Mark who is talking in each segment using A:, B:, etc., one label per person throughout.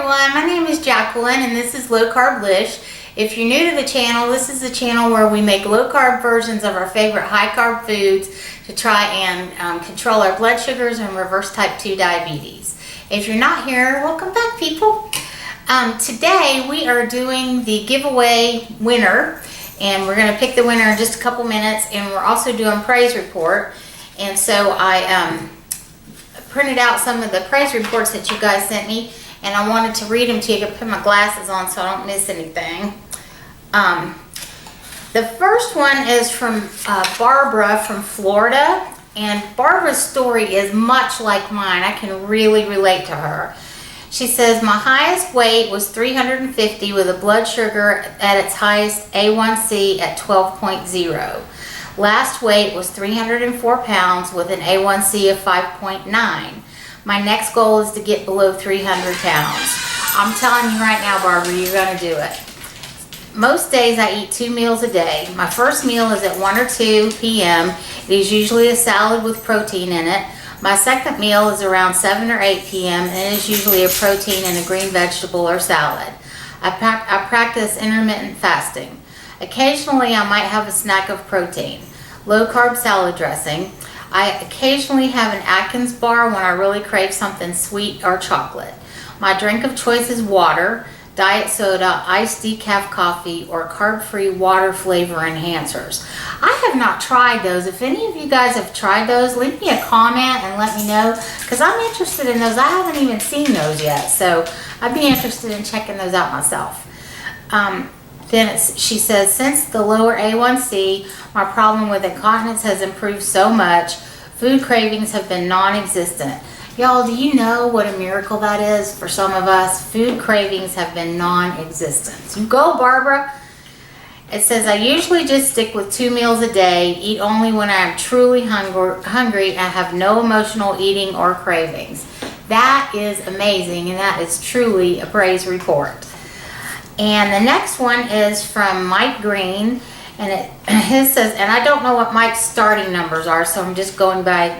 A: everyone, my name is Jacqueline and this is Low Carblish. If you're new to the channel, this is the channel where we make low carb versions of our favorite high carb foods to try and control our blood sugars and reverse type 2 diabetes. If you're not here, welcome back people. Today we are doing the giveaway winner and we're going to pick the winner in just a couple minutes, and we're also doing praise report. And so I printed out some of the praise reports that you guys sent me, and I wanted to read them to you. I put my glasses on so I don't miss anything. The first one is from Barbara from Florida, and Barbara's story is much like mine. I can really relate to her. She says, my highest weight was 350 with a blood sugar at its highest A1C at 12.0. Last weight was 304 pounds with an A1C of 5.9. My next goal is to get below 300 pounds. I'm telling you right now, Barbara, you're going to do it. Most days I eat 2 meals a day. My first meal is at 1 or 2 p.m. It is usually a salad with protein in it. My second meal is around 7 or 8 p.m. and it is usually a protein and a green vegetable or salad. I practice intermittent fasting. Occasionally I might have a snack of protein. Low carb salad dressing. I occasionally have an Atkins bar when I really crave something sweet or chocolate. My drink of choice is water, diet soda, iced decaf coffee, or carb-free water flavor enhancers. I have not tried those. If any of you guys have tried those, leave me a comment and let me know, because I'm interested in those. I haven't even seen those yet, so I'd be interested in checking those out myself. She says, since the lower A1C, my problem with incontinence has improved so much. Food cravings have been non-existent. Y'all, do you know what a miracle that is for some of us? Food cravings have been non-existent. You go, Barbara. It says, I usually just stick with 2 meals a day, eat only when I am truly hungry, and have no emotional eating or cravings. That is amazing, and that is truly a praise report. And the next one is from Mike Green, and his says, and I don't know what Mike's starting numbers are, so I'm just going by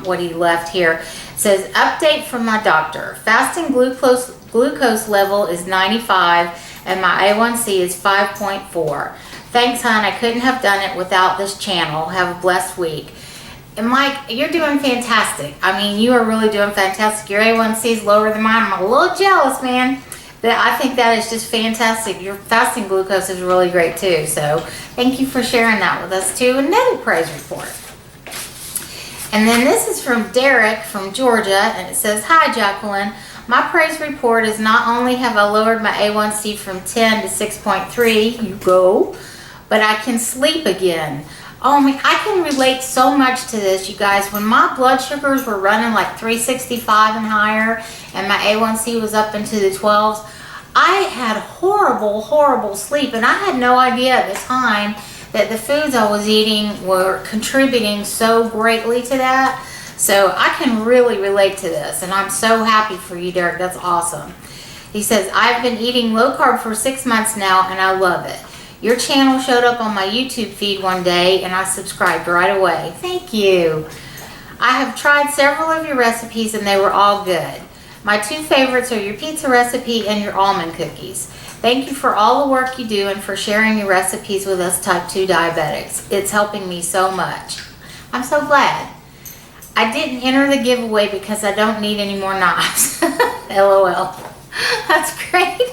A: what he left here. It says, update from my doctor. Fasting glucose level is 95, and my A1C is 5.4. Thanks, hon. I couldn't have done it without this channel. Have a blessed week. And Mike, you're doing fantastic. I mean, you are really doing fantastic. Your A1C is lower than mine. I'm a little jealous, man. But I think that is just fantastic. Your fasting glucose is really great too. So thank you for sharing that with us too. Another praise report. And then this is from Derek from Georgia, and it says, hi Jacqueline. My praise report is not only have I lowered my A1C from 10 to 6.3, you go, but I can sleep again. Oh man, I can relate so much to this, you guys. When my blood sugars were running like 365 and higher, and my A1C was up into the 12s, I had horrible sleep, and I had no idea at the time that the foods I was eating were contributing so greatly to that. So I can really relate to this, and I'm so happy for you, Derek. That's awesome. He says, I've been eating low carb for 6 months now, and I love it. Your channel showed up on my YouTube feed one day, and I subscribed right away. Thank you. I have tried several of your recipes, and they were all good. My 2 favorites are your pizza recipe and your almond cookies. Thank you for all the work you do and for sharing your recipes with us type 2 diabetics. It's helping me so much. I'm so glad. I didn't enter the giveaway because I don't need any more knives. LOL. That's great.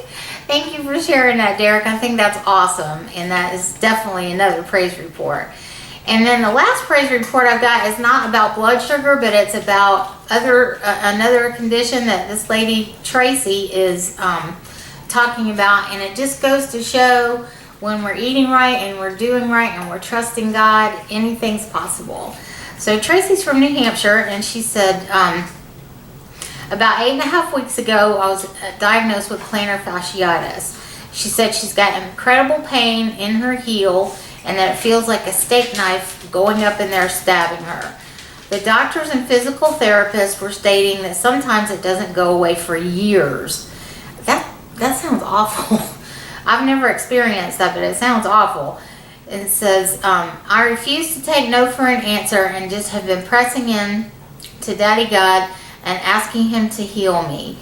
A: Thank you for sharing that, Derek. I think that's awesome, and that is definitely another praise report. And then the last praise report I've got is not about blood sugar, but it's about another condition that this lady Tracy is talking about, and it just goes to show when we're eating right and we're doing right and we're trusting God, anything's possible. So Tracy's from New Hampshire, and she said, about 8.5 weeks ago, I was diagnosed with plantar fasciitis. She said she's got incredible pain in her heel and that it feels like a steak knife going up in there stabbing her. The doctors and physical therapists were stating that sometimes it doesn't go away for years. That sounds awful. I've never experienced that, but it sounds awful. It says, I refuse to take no for an answer and just have been pressing in to Daddy God and asking him to heal me.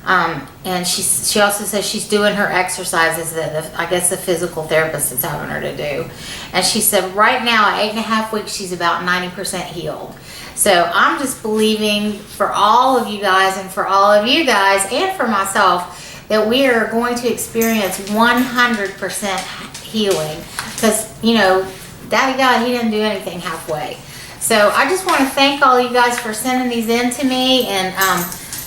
A: And she also says she's doing her exercises that I guess the physical therapist is having her to do. And she said right now at 8.5 weeks, she's about 90% healed. So I'm just believing for all of you guys and for all of you guys and for myself that we are going to experience 100% healing. Because, you know, Daddy God, he didn't do anything halfway. So I just want to thank all you guys for sending these in to me and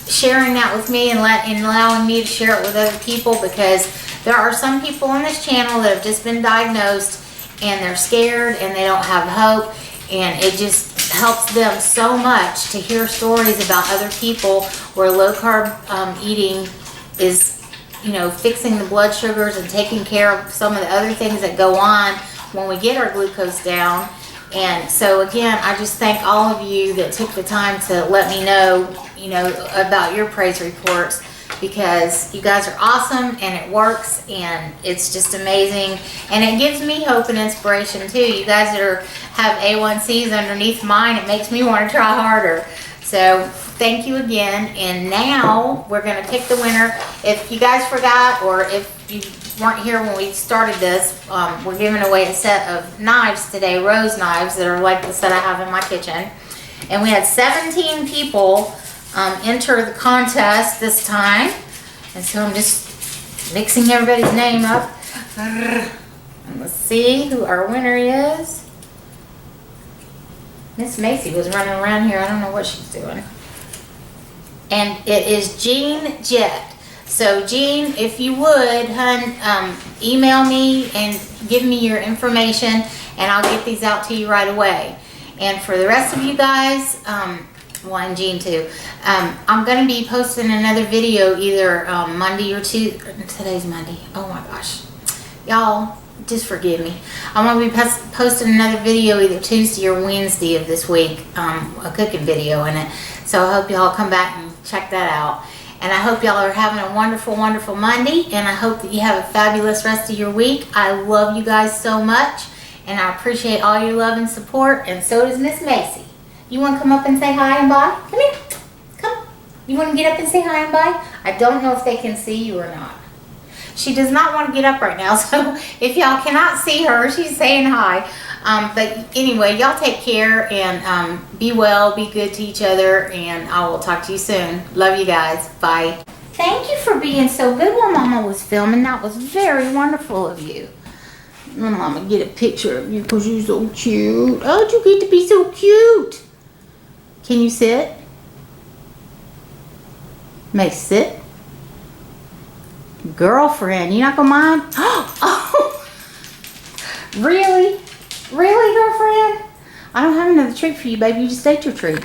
A: sharing that with me and allowing me to share it with other people, because there are some people on this channel that have just been diagnosed and they're scared and they don't have hope, and it just helps them so much to hear stories about other people where low carb eating is, you know, fixing the blood sugars and taking care of some of the other things that go on when we get our glucose down. And so again, I just thank all of you that took the time to let me know, you know, about your praise reports, because you guys are awesome and it works and it's just amazing. And it gives me hope and inspiration too. You guys that have A1Cs underneath mine, it makes me want to try harder. So thank you again. And now we're going to pick the winner. If you guys forgot, or if you weren't here when we started this, we're giving away a set of knives today, rose knives, that are like the set I have in my kitchen. And we had 17 people enter the contest this time. And so I'm just mixing everybody's name up. And let's see who our winner is. Miss Macie was running around here. I don't know what she's doing. And it is Jean Jett. So Jean, if you would, hun, email me and give me your information and I'll get these out to you right away. And for the rest of you guys, well, and Jean too, I'm going to be posting another video either Monday or Tuesday. Today's Monday. Oh my gosh. Y'all, just forgive me. I'm going to be posting another video either Tuesday or Wednesday of this week, a cooking video in it. So I hope y'all come back and check that out. And I hope y'all are having a wonderful, wonderful Monday. And I hope that you have a fabulous rest of your week. I love you guys so much. And I appreciate all your love and support. And so does Miss Macie. You want to come up and say hi and bye? Come here. Come. You want to get up and say hi and bye? I don't know if they can see you or not. She does not want to get up right now. So if y'all cannot see her, she's saying hi. But anyway, y'all take care and be well, be good to each other, and I will talk to you soon. Love you guys. Bye. Thank you for being so good while Mama was filming. That was very wonderful of you. Mama, get a picture of you because you're so cute. How'd you get to be so cute? Can you sit? May sit? Girlfriend, you not gonna mind? Oh, really? Really, girlfriend? I don't have another treat for you, baby. You just ate your treat.